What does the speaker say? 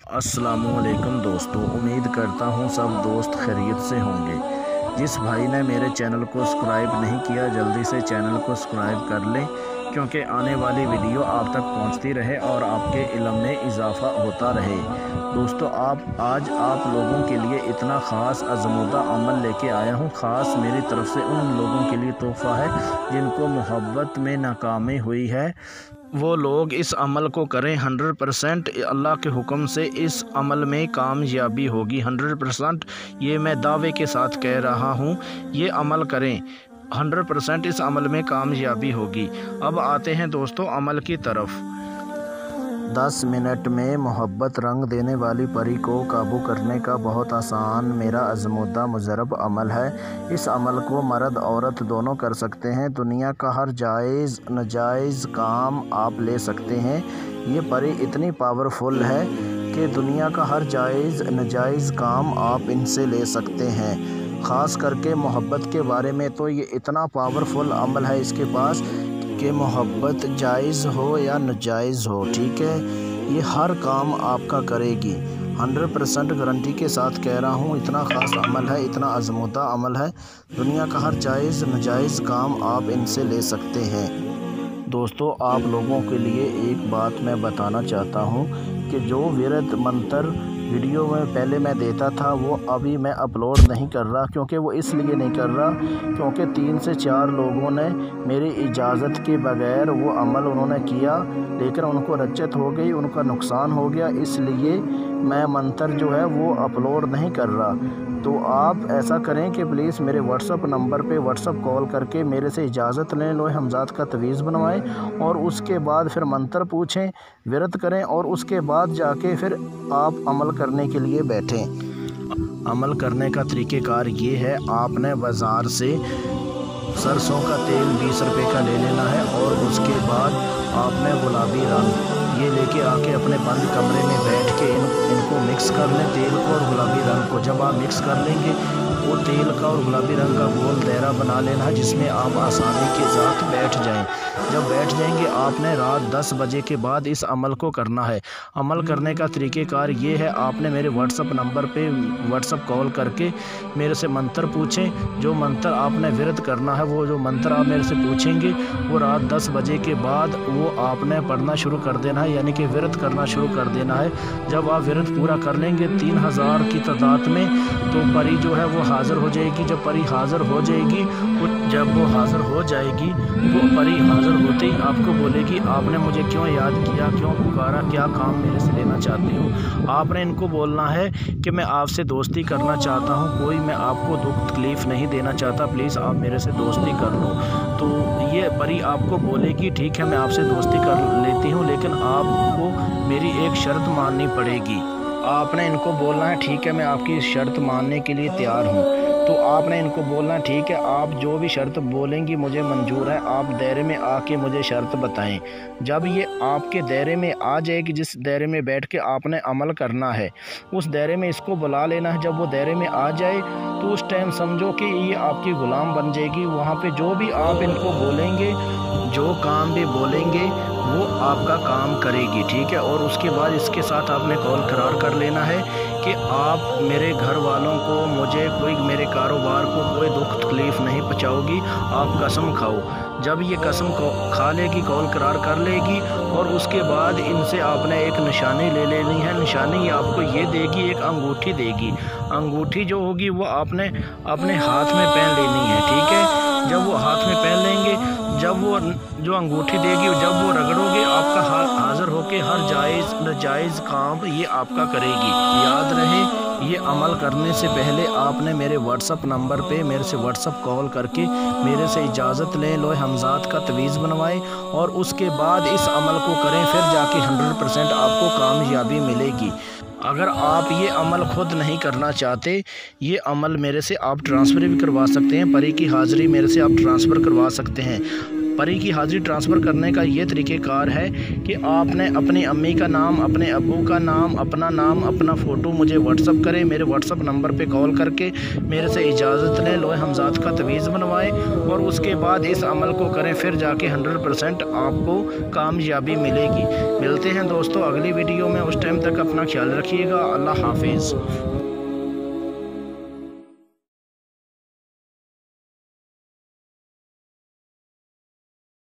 अस्सलामुअलैकुम दोस्तों, उम्मीद करता हूँ सब दोस्त खैरियत से होंगे। जिस भाई ने मेरे चैनल को सब्सक्राइब नहीं किया जल्दी से चैनल को सब्सक्राइब कर लें, क्योंकि आने वाली वीडियो आप तक पहुँचती रहे और आपके इल्म में इजाफ़ा होता रहे। दोस्तों, आज आप लोगों के लिए इतना ख़ास आज़मूदा अमल लेके आया हूँ। ख़ास मेरी तरफ से उन लोगों के लिए तोहफ़ा है जिनको मोहब्बत में नाकामी हुई है। वो लोग इस अमल को करें, 100% अल्लाह के हुक्म से इस अमल में कामयाबी होगी। 100% ये मैं दावे के साथ कह रहा हूँ। ये अमल करें, 100% इस अमल में कामयाबी होगी। अब आते हैं दोस्तों अमल की तरफ। 10 मिनट में मोहब्बत रंग देने वाली परी को काबू करने का बहुत आसान मेरा आज़मूदा मुजरब अमल है। इस अमल को मर्द औरत दोनों कर सकते हैं। दुनिया का हर जायज़ नाजायज़ काम आप ले सकते हैं। ये परी इतनी पावरफुल है कि दुनिया का हर जायज़ नाजायज़ काम आप इनसे ले सकते हैं। ख़ास करके मोहब्बत के बारे में तो ये इतना पावरफुल अमल है इसके पास कि मोहब्बत जायज़ हो या नाजायज़ हो, ठीक है, ये हर काम आपका करेगी। 100% गारंटी के साथ कह रहा हूँ। इतना ख़ास अमल है, इतना आज़मूदा अमल है। दुनिया का हर जायज़ नाजायज़ काम आप इनसे ले सकते हैं। दोस्तों, आप लोगों के लिए एक बात मैं बताना चाहता हूँ कि जो विरद मंत्र वीडियो में पहले मैं देता था वो अभी मैं अपलोड नहीं कर रहा, क्योंकि वो इसलिए नहीं कर रहा क्योंकि 3 से 4 लोगों ने मेरी इजाज़त के बगैर वो अमल उन्होंने किया, लेकिन उनको रज्जत हो गई, उनका नुकसान हो गया। इसलिए मैं मंत्र जो है वो अपलोड नहीं कर रहा। तो आप ऐसा करें कि प्लीज़ मेरे व्हाट्सअप नंबर पे व्हाट्सअप कॉल करके मेरे से इजाज़त लें, लोहे हमजात का तवीज़ बनवाएं और उसके बाद फिर मंत्र पूछें, विरत करें और उसके बाद जाके फिर आप अमल करने के लिए बैठें। अमल करने का तरीक़ेकार ये है, आपने बाज़ार से सरसों का तेल 20 रुपये का ले लेना है और उसके बाद आपने गुलाबी रंग ये लेके आके अपने बंद कमरे में बैठ के इनको मिक्स कर लें, तेल को और गुलाबी रंग को। जब आप मिक्स कर लेंगे वो तेल का और गुलाबी रंग का गोल दायरा बना लेना है, जिसमें आप आसानी के साथ बैठ जाएं। जब बैठ जाएंगे आपने रात 10 बजे के बाद इस अमल को करना है। अमल करने का तरीक़ेकार ये है, आपने मेरे व्हाट्सअप नंबर पे व्हाट्सअप कॉल करके मेरे से मंत्र पूछें। जो मंत्र आपने विरत करना है, वो जो मंत्र आप मेरे से पूछेंगे वो रात 10 बजे के बाद वो आपने पढ़ना शुरू कर देना है, यानी कि विरत करना शुरू कर देना है। जब आप विरत पूरा कर लेंगे 3000 की तादाद में, तो परी जो है वो हाज़िर हो जाएगी। जब परी हाज़िर हो जाएगी, जब वो हाज़िर हो जाएगी वो परी हाज़िर होते ही आपको बोलेगी, आपने मुझे क्यों याद किया, क्यों पुकारा, क्या काम मेरे से लेना चाहते हो। आपने इनको बोलना है कि मैं आपसे दोस्ती करना चाहता हूँ, कोई मैं आपको दुख तकलीफ़ नहीं देना चाहता, प्लीज़ आप मेरे से दोस्ती कर लो। तो ये परी आपको बोलेगी, ठीक है मैं आपसे दोस्ती कर लेती हूँ, लेकिन आपको मेरी एक शर्त माननी पड़ेगी। आपने इनको बोलना है, ठीक है मैं आपकी शर्त मानने के लिए तैयार हूँ। तो आपने इनको बोलना है, ठीक है आप जो भी शर्त बोलेंगी मुझे मंजूर है, आप दायरे में आके मुझे शर्त बताएं। जब ये आपके दायरे में आ जाएगी, जिस दायरे में बैठ के आपने अमल करना है, उस दायरे में इसको बुला लेना है। जब वो दायरे में आ जाए तो उस टाइम समझो कि ये आपकी ग़ुलाम बन जाएगी। वहाँ पे जो भी आप इनको बोलेंगे, जो काम भी बोलेंगे वो आपका काम करेगी, ठीक है। और उसके बाद इसके साथ आपने कॉल करार कर लेना है कि आप मेरे घर वालों को, मुझे, कोई मेरे कारोबार को कोई दुख तकलीफ़ नहीं पहुँचाओगी, आप कसम खाओ। जब ये कसम खा लेगी, कॉल करार कर लेगी, और उसके बाद इनसे आपने एक निशानी ले लेनी है। निशानी आपको ये देगी, एक अंगूठी देगी। अंगूठी जो होगी वो आपने अपने हाथ में पहन लेनी है, ठीक है। जब वो हाथ में पहन लेंगे, जब वो जो अंगूठी देगी, जब वो रगड़ोगे आपका हाज़िर होके हर जायज़ नाजायज़ काम ये आपका करेगी। याद रहे, ये अमल करने से पहले आपने मेरे व्हाट्सअप नंबर पे मेरे से व्हाट्सअप कॉल करके मेरे से इजाज़त लें, लोहे हमजात का तवीज़ बनवाएं और उसके बाद इस अमल को करें, फिर जाके 100% आपको कामयाबी मिलेगी। अगर आप ये अमल खुद नहीं करना चाहते, ये अमल मेरे से आप ट्रांसफ़र भी करवा सकते हैं। परी की हाज़िरी मेरे से आप ट्रांसफ़र करवा सकते हैं। پری کی حاضری ٹرانسفر کرنے کا یہ طریقہ کار ہے کہ آپ نے اپنی امی کا نام، اپنے ابو کا نام، اپنا فوٹو مجھے واٹس اپ کریں، میرے واٹس اپ نمبر پہ کال کر کے میرے سے اجازت لیں، لوح حمزات کا تعویذ بنوائیں اور اس کے بعد اس عمل کو کریں، پھر جا کے 100% آپ کو کامیابی ملے گی۔ ملتے ہیں دوستو اگلی ویڈیو میں، اس ٹائم تک اپنا خیال رکھیے گا۔ اللہ حافظ۔